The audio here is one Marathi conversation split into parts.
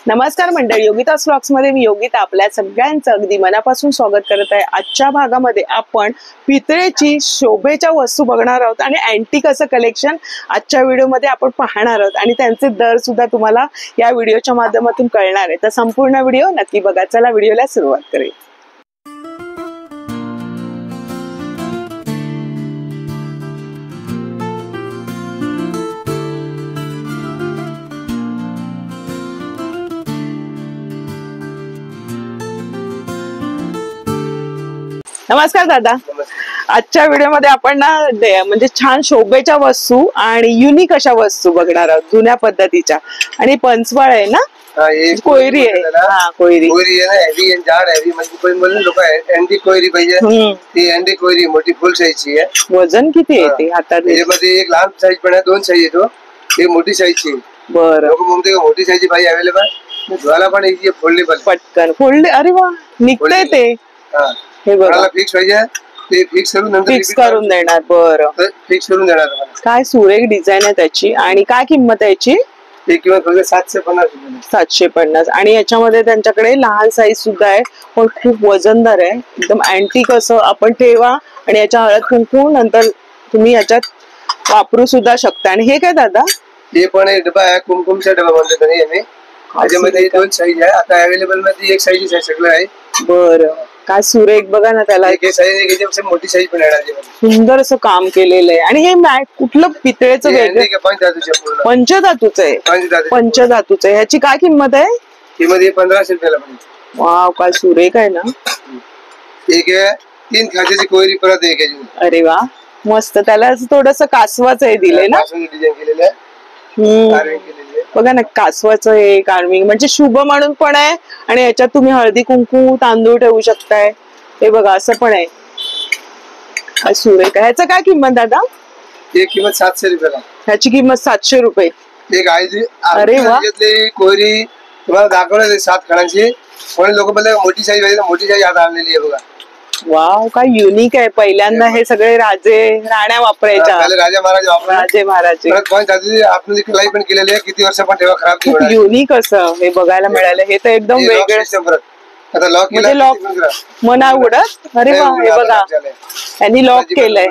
नमस्कार मंडळी, योगिता व्लॉग्स मध्ये मी योगिता आपल्या सगळ्यांचं अगदी मनापासून स्वागत करत आहे। आजच्या भागामध्ये आपण पितळेची शोभेच्या वस्तू बघणार आहोत आणि अँटिक असं कलेक्शन आजच्या व्हिडिओमध्ये आपण पाहणार आहोत आणि त्यांचे दर सुद्धा तुम्हाला या व्हिडिओच्या माध्यमातून कळणार आहे। तर संपूर्ण व्हिडिओ नक्की बघा। चला व्हिडिओला सुरुवात करूया। नमस्कार दादा। आजच्या व्हिडिओमध्ये आपण ना म्हणजे छान शोभेच्या वस्तू आणि युनिक अशा वस्तू बघणार आहोत, जुन्या पद्धतीच्या। आणि पंचवाळ आहे ना, कोयरी आहे। हा, कोयरी आहे ना, हेवी आणि जाड हेवी म्हणजे कोण बोलून लोक अँटिक कोयरी पाहिजे। ती अँटिक कोयरी मोठी फुल साईजची आहे। वजन किती आहे ते हातात? त्याच्यामध्ये एक लहान साईज पण आहे, दोन साईज येतो। ही मोठी साईजची। बरं, लोक म्हणते मोठी साईजची पाहिजे अवेलेबल, धुवायला पण इजी, फोल्डेबल, पटकन फोल्ड। अरे वा, निघतंय ते। हे बघा, फिक्स पाहिजे ते फिक्स करून नंतर फिक्स करून देणार। बरं, फिक्स करून देणार। काय सुरेख डिझाईन आहे त्याची। आणि काय किंमत आहे याची? ती किंमत फक्त 750 रुपये। 750। आणि याच्यामध्ये त्यांच्याकडे लहान साईज सुद्धा आहे, पण खूप वजनदार आहे, एकदम अँटिक असं। आपण ठेवा आणि याच्या हळद कुंकू नंतर तुम्ही याच्यात वापरू सुद्धा शकता। आणि हे काय दादा? हे पण एक डबा आहे, कुमकुमचा डबा म्हणतात त्याने। त्याच्यामध्ये दोन साईज आहे, आता अवेलेबल मध्ये एक साईज आहे, सगळं आहे। बरं, काय सुरेख बघा ना त्याला। एक साईज, एक याच्यापेक्षा मोठी साईज पण आहे। सुंदर असं काम केलेलं आहे। आणि हे मॅट कुठलं पितळेचं वेगळं? पंचधातूचं आहे। पंचधातूचं आहे। ह्याची काय किंमत आहे? किंमत 1500 रुपयाला पडेल। वाव, काय सुरेख आहे ना। एक आहे 3 खाचेची कोयरी, परत एक आहे। अरे वा, मस्त। त्याला थोडस कासवाचं हे दिलंय ना, डिझाईन केलेलं आहे। बघा ना, कासवाचं हे कार्विंग म्हणजे शुभ म्हणून पण आहे। आणि याच्यात तुम्ही हळदी कुंकू तांदूळ ठेवू शकताय। हे बघा, असं पण आहे। काय सुरेख आहे। ह्याचं काय किंमत दादा? एक किंमत 700 रुपयाला। ह्याची किंमत 700 रुपये। एक आहे। अरे वा, कोयरी तुम्हाला दाखवलं 7 खणांची, पण लोक बोलले मोठी साईज पाहिजे, मोठी साईज आता आणलेली आहे बघा। वाव, काय युनिक आहे। पहिल्यांदा हे सगळे राण्या वापरायच्या, राजा महाराजे। आपण कलाई पण केलेली आहे, किती वर्ष पण ठेवा खराब खूप युनिक असं हे बघायला मिळालं। हे तर एकदम वेगळं। आता लॉक म्हणजे लॉक मना उघडत। अरे वा, हे बघा, त्यांनी लॉक केलंय।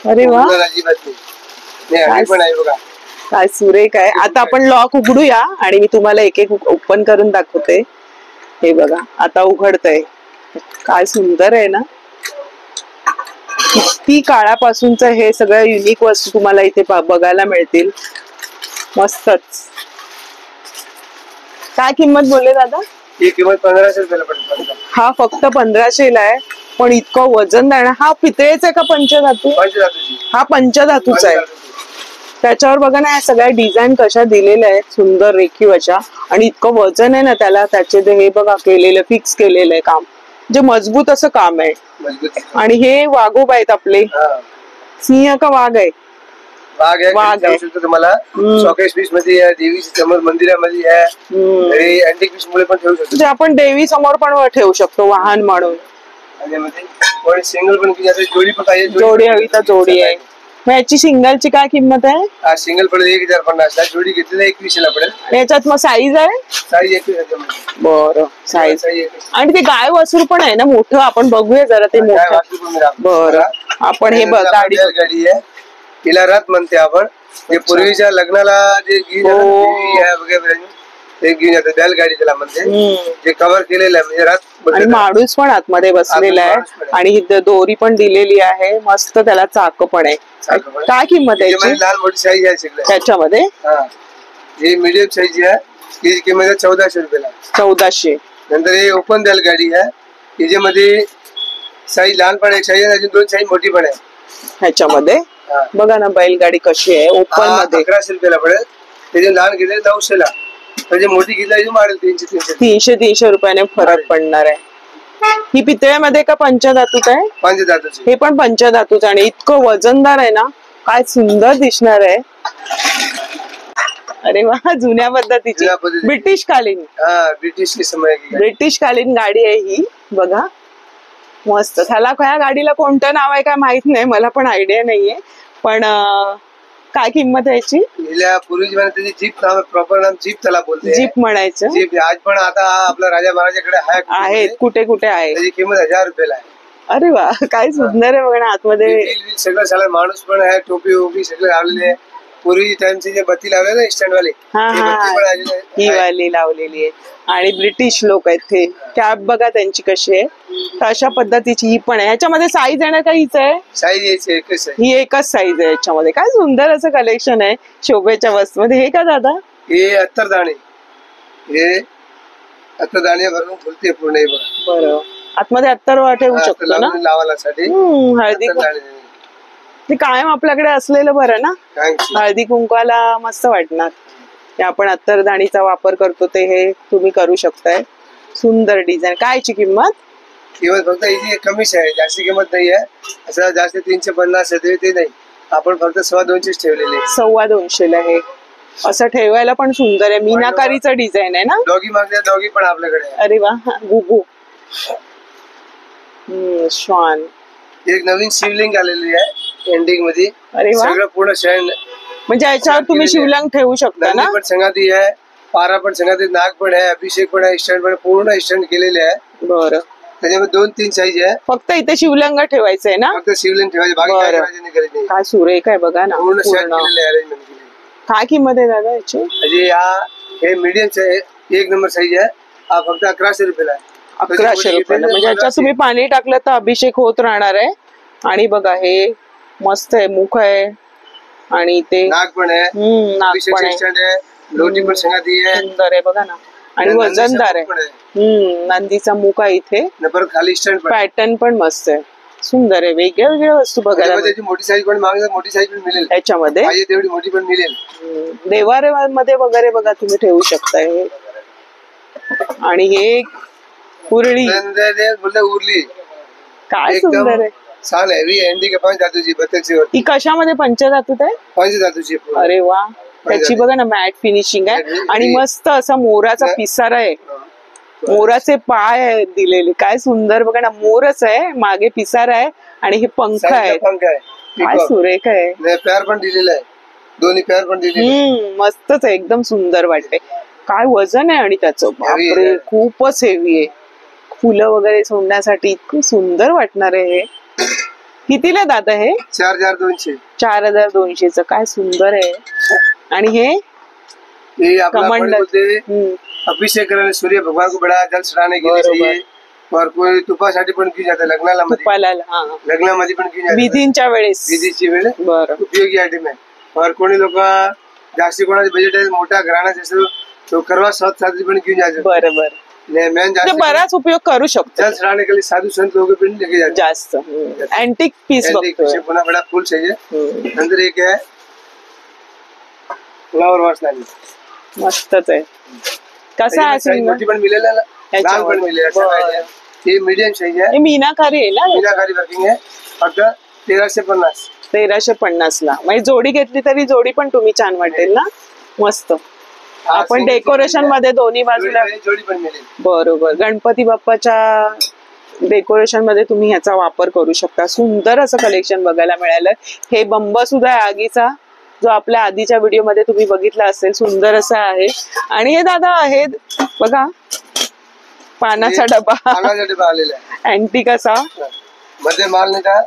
अरे वा, काय सुरेख आहे। आता आपण लॉक उघडूया आणि मी तुम्हाला एक एक ओपन करून दाखवते। हे बघा, आता उघडतंय। काय सुंदर आहे ना। किती काळापासूनच हे सगळं युनिक वस्तू तुम्हाला इथे बघायला मिळतील। मस्तच। काय किंमत बोलले दादा? ही किंमत 1500 रुपयाला पडेल। हा फक्त 1500 ला आहे, पण इतकं वजनदार। हा पितळेचा आहे का पंचधातू? हा पंचधातूचा आहे। त्याच्यावर बघा ना, या सगळ्या डिझाईन कशा दिलेल्या आहेत, सुंदर रेखीव अशा। आणि इतकं वजन आहे ना त्याला, त्याचे हे बघा केलेलं, फिक्स केलेलं आहे काम, जे मजबूत असं काम आहे। आणि हे वाघोबा आहेत आपले। सिंह का वाघ आहे? वाघ आहे। तुम्हाला शॉकेश पीस मध्ये आहे, देवी समोर मंदिरामध्ये आहे, अँटिक पीस मुळे पण ठेवू शकतो। जे आपण देवी समोर पण ठेवू शकतो वाहन म्हणून। सिंगल पण जोडी पण पाहिजे, जोडी हवी तर जोडी आहे। मग याची सिंगलची काय किंमत आहे? सिंगल पडेल 1050, जोडी घेतलेला 2100 पडेल। याच्यात मग साईज आहे? साईज 21. बरं, साईज। आणि ते गाय वासरू पण आहे ना मोठं, आपण बघूया जरा ते मोठं। बरं, आपण हे गाडी आहे, तिला रथ म्हणते आपण। हे पूर्वीच्या लग्नाला जे घेऊन जातात, बैलगाडी त्याला म्हणते, जे कव्हर केलेलं आहे म्हणजे रथ। आणि माणूस पण आतमध्ये बसलेला आहे आणि दोरी पण दिलेली आहे, मस्त। त्याला चाक पण आहे। काय किंमत आहे? लहान मोठी साईज आहे त्याच्यामध्ये। हे मीडियम साईज आहे, ही किंमत 1400 रुपयाला। 1400। नंतर हे ओपन बैलगाडी आहे, त्याच्यामध्ये साईज लहान पण एक साईज, अजून 2 साईज मोठी पण आहे ह्याच्यामध्ये। बघा ना बैलगाडी कशी आहे ओपन मध्ये। 1100 रुपयाला पडेल। त्याचे लहान घेतले 900 ला, त्याची मोठी घेतली मारेल 300 रुपयाने फरक पडणार आहे। ही पितळ्यामध्ये का पंचधातूच आहे? पंचधातूच। हे पण पंचधातूच। आणि इतकं वजनदार आहे ना, काय सुंदर दिसणार आहे। अरे वा, जुन्या पद्धतीची, ब्रिटिश कालीन। ब्रिटिश कालीन गाडी आहे ही, बघा मस्त। त्याला ह्या गाडीला कोणतं नाव आहे काय माहित नाही, मला पण आयडिया नाहीये, पण काय किंमत आहे याची? हिला पूर्वीची म्हणे त्याची जीप नाव, प्रॉपर नाम जीप त्याला बोलते. जीप म्हणायचं. जीप आज पण आता आपल्या राजा महाराजाकडे आहेत, कुठे कुठे आहे. त्याची किंमत 1000 रुपयाला आहे. अरे वा, काय सुंदर आहे बघा ना आतमध्ये. सगळं सगळं माणूस पण आहे, टोपी ओपी सगळे लावलेले आहे. पूर्वी टाइमचे जे बत्ती लावले ना स्टँड वाले, ही वाली लावलेली आहे. आणि ब्रिटिश लोक आहेत ते. कॅप बघा त्यांची कशी आहे. तर अशा पद्धतीची ही पण आहे. ह्याच्यामध्ये साईज येणार का? हीच आहे साईज, एकच आहे. ही एकच साईज आहे याच्यामध्ये. काय सुंदर असं कलेक्शन आहे शोभेच्या वस्तू मध्ये. हे का दादा? हे अत्तरदाणे, हे अत्तरदाणे भरून फुलते पूर्ण. बरं, आतमध्ये अत्तर ठेवू शकतो ना लावायसाठी. हळदी ते कायम आपल्याकडे असलेलं बरं ना. हळदी कुंकवाला मस्त वाटणार. आपण अत्तरदाणीचा वापर करतो ते हे तुम्ही करू शकताय. सुंदर डिझाईन. कायची किंमत? किंमत फक्त हिची कमीच आहे, जास्त किंमत नाही आहे. असं जास्त 350 ते नाही, आपण फक्त 225 ठेवलेले. 225 ला हे असं ठेवायला पण सुंदर आहे. मीनाकारीचं डिझाईन आहे ना. डॉगी मागल्या डॉगी पण आपल्याकडे आहे. अरे वा, गुगू श्वान. एक नवीन शिवलिंग आलेली आहे एंडिंग मध्ये. अरे वा, सगळं पूर्ण शयन म्हणजे याच्यावर तुम्ही शिवलिंग ठेवू शकता ना. पण संगाती आहे, पारा पण संगाती, नाग पण आहे, अभिषेक पण आहे, स्टँड पण पूर्ण स्टँड केलेले आहे. बरं, त्याच्यामध्ये 2-3 साईज आहे. फक्त इथे शिवलिंग ठेवायचंय ना. फक्त शिवलिंग ठेवायचे, बाकी काय करायचं नाही. काय सुरेख आहे बघा ना. पूर्ण सेट केलेले अरेंजमेंट केलेली. काय किंमत आहे दादा याची? हे मीडियम एक नंबर साईज आहे. हा फक्त 1100 रुपयाला आहे. 1100 रुपयाला. म्हणजे याच्यात तुम्ही पाणी टाकलं तर अभिषेक होत राहणार आहे. आणि बघा हे मस्त आहे, मुख आहे आणि ते नाग पण आहे, नाग पण आहे, लोटी पण संगाती आहे. सुंदर आहे बघा ना. आणि वजनदार आहे. नंदीचा मुख आहे इथे. परत खाली स्टँड पॅटर्न पण मस्त आहे, सुंदर आहे. वेगळ्या वेगळ्या वस्तू बघायला. मोठी साईज पण मागेल, मोठी साईज पण मिळेल याच्यामध्ये. तेवढी मोठी पण मिळेल. देवाऱ्यामध्ये वगैरे बघा तुम्ही ठेवू शकताय. आणि हे उरली, उरली काय सुंदर आहे. छान हेवी हँडी पंचधातूची बत्तरची. ती कशामध्ये? पंचधातूत आहे. पंचधातूची. अरे वा, त्याची बघा ना मॅट फिनिशिंग आहे. आणि मस्त असा मोराचा पिसारा आहे, मोराचे पाय दिलेले. काय सुंदर बघा ना. मोरच आहे, मागे पिसारा आहे आणि हे पंख आहे. काय सुरेख आहे. प्यार पण दिलेला आहे, दोन्ही प्यार पण दिलेले. मस्तच आहे, एकदम सुंदर वाटते. काय वजन आहे आणि त्याचं, बापरे खूपच हेवी आहे. फुलं वगैरे सोडण्यासाठी इतकं सुंदर वाटणार आहे. हे कितीला दादा? हे 4200. 4200. काय सुंदर आहे. आणि हे कमंडल. अभिषेक करायला सूर्य भगवान को बड़ा जल चढ़ाने के लिए चाहिए. और कोई तुपासाठी पण घेऊन जाते लग्नामध्ये पण घेऊन जाते. विधींच्या वेळेस, विधीची वेळ उपयोगी आयटम आहे. और कोणी लोक जास्ती कोणाचे बजेट आहे, मोठा घराणा असेल तो करवा साथ पण घेऊन जाते. बरोबर, बराच उपयोग करू शकतो. जल चढ़ाने के लिए साधु संत लोग पण लेके जाते. जास्त अँटिक पीस बघतोय. पुन्हा बड़ा फुल चाहिए. नंतर एक आहे फ्लावर वॉश लाईन, मस्तच आहे. कसा आहे? मोठी पण मिळेल, लहान पण मिळेल. हे मीडियम साईज आहे. मीनाकारी आहे ना. मीनाकारी वर्किंग आहे. फक्त 1350. 1350 ला. म्हणजे जोडी घेतली तरी जोडी पण तुम्ही छान वाटेल ना. मस्त. आपण डेकोरेशन मध्ये दोन्ही बाजूला जोडी पण मिळेल. बरोबर. गणपती बाप्पाच्या डेकोरेशन मध्ये तुम्ही ह्याचा वापर करू शकता. सुंदर असं कलेक्शन बघायला मिळालं. हे बंब सुद्धा आहे आगीचा, जो आपल्या आधीच्या व्हिडिओ मध्ये तुम्ही बघितला असेल. सुंदर असं आहे. आणि हे दादा आहे बघा, पानाचा डबा. आलेला आहे अँटिक असा. मध्ये माल नाही का,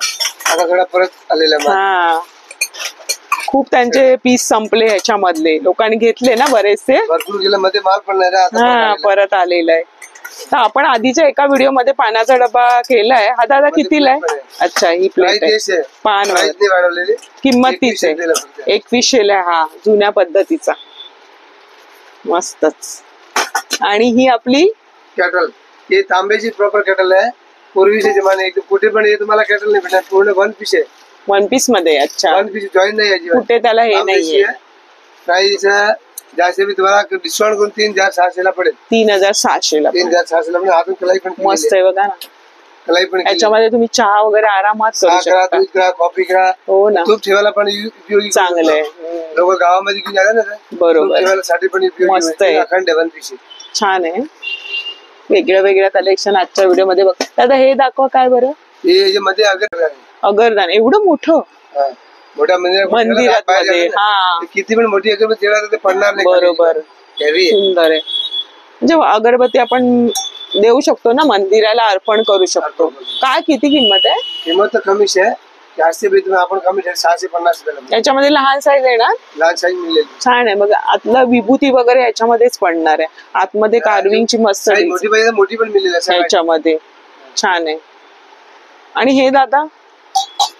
आता थोडा परत आलेला माल. खूप त्यांचे पीस संपले ह्याच्यामधले, लोकांनी घेतले ना बरेचसे. भरपूर गेले, मध्ये माल पण नाही परत आलेला आहे. तर आपण आधीच्या एका व्हिडिओ मध्ये पानाचा डबा केलाय. हा दादा कितीला आहे? अच्छा, ही प्लेट आहे. पान किंमत तीच आहे, 2100 ला. हा जुन्या पद्धतीचा, मस्तच. आणि ही आपली कॅटल, हे तांब्याची प्रॉपर कॅटल आहे. पूर्वीचे जमाने कुठे पण तुम्हाला कॅटल नाही भेटणार. पूर्ण 1 पीस आहे. 1 पीस मध्ये. अच्छा, 1 पीस जॉईन नाही कुठे त्याला हे नाहीये. प्राइस जैसे भी तुम्हाला डिस्काउंट करून 3600 ला पडेल. 3600 ला. 3600 ला. हातून कलाई पण मस्त आहे बघा ना. कलाई पण याच्यामध्ये तुम्ही चहा वगैरे आरामात करू शकता. दूध करा, कॉफी करा. हो ना. तूप ठेवायला पण उपयोगी, चांगलं आहे. लोक गावामध्ये घेऊन जातात ना. बरोबर, ठेवायला पण उपयोगी. मस्त आहे. अखंड 1 पीस छान आहे. वेगळं वेगळं कलेक्शन आजच्या व्हिडिओ मध्ये बघ. दादा हे दाखवा काय बरं. हे मध्ये अगरदान एवढं मोठं. मोठ्या मंदिरात मध्ये. हा किती पण मोठी अगरबत्ती ते पडणार नाही. बरोबर, सुंदर आहे. म्हणजे अगरबत्ती आपण देऊ शकतो ना, मंदिराला अर्पण करू शकतो. काय किती किंमत आहे? किंमत तर कमीच आहे, जास्त आपण कमी 650 रुपये. याच्यामध्ये लहान साईज आहे ना? लहान साईज मिळेल. छान आहे. बघ आतलं विभूती वगैरे याच्यामध्येच पडणार आहे. आतमध्ये कार्विंगची मस्त मोठी पण मिळेल याच्यामध्ये. छान आहे. आणि हे दादा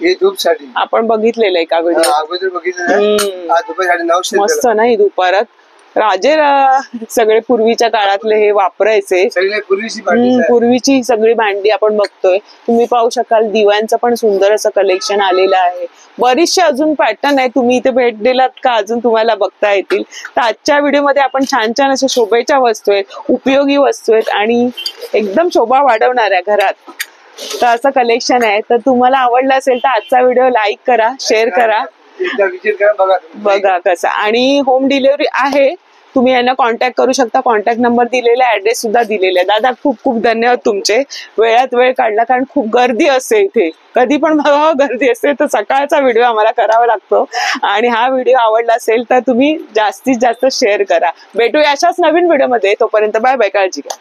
हे धूपसाठी आपण बघितलेलं आहे का व्हिडिओ? अगोदर बघितलेलं. धूपासाठी 900 मस्त नाही दुपारात राजे सगळे पूर्वीच्या काळातले हे वापरायचे. पूर्वीची सगळी भांडी आपण बघतोय. तुम्ही पाहू शकाल दिव्यांचं पण सुंदर असं कलेक्शन आलेलं आहे. बरीचशे अजून पॅटर्न आहे. तुम्ही इथे भेट दिलात का अजून तुम्हाला बघता येतील. तर आजच्या व्हिडिओमध्ये आपण छान छान अशा शोभेच्या वस्तू आहेत, उपयोगी वस्तू आहेत आणि एकदम शोभा वाढवणाऱ्या घरात, तर असं कलेक्शन आहे. तर तुम्हाला आवडलं असेल तर आजचा व्हिडिओ लाईक करा, शेअर करा, बघा कसं. आणि होम डिलिव्हरी आहे. तुम्ही यांना कॉन्टॅक्ट करू शकता. कॉन्टॅक्ट नंबर दिलेला आहे, ऍड्रेस सुद्धा दिलेला आहे. दादा खूप खूप धन्यवाद तुमचे, वेळात वेळ काढला, कारण खूप गर्दी असते इथे. कधी पण बघा गर्दी असते, तर सकाळचा व्हिडिओ आम्हाला करावा लागतो. आणि हा व्हिडिओ आवडला असेल तर तुम्ही जास्तीत जास्त शेअर करा. भेटूया अशाच नवीन व्हिडिओ मध्ये. तोपर्यंत बाय बाय, काळजी घ्या.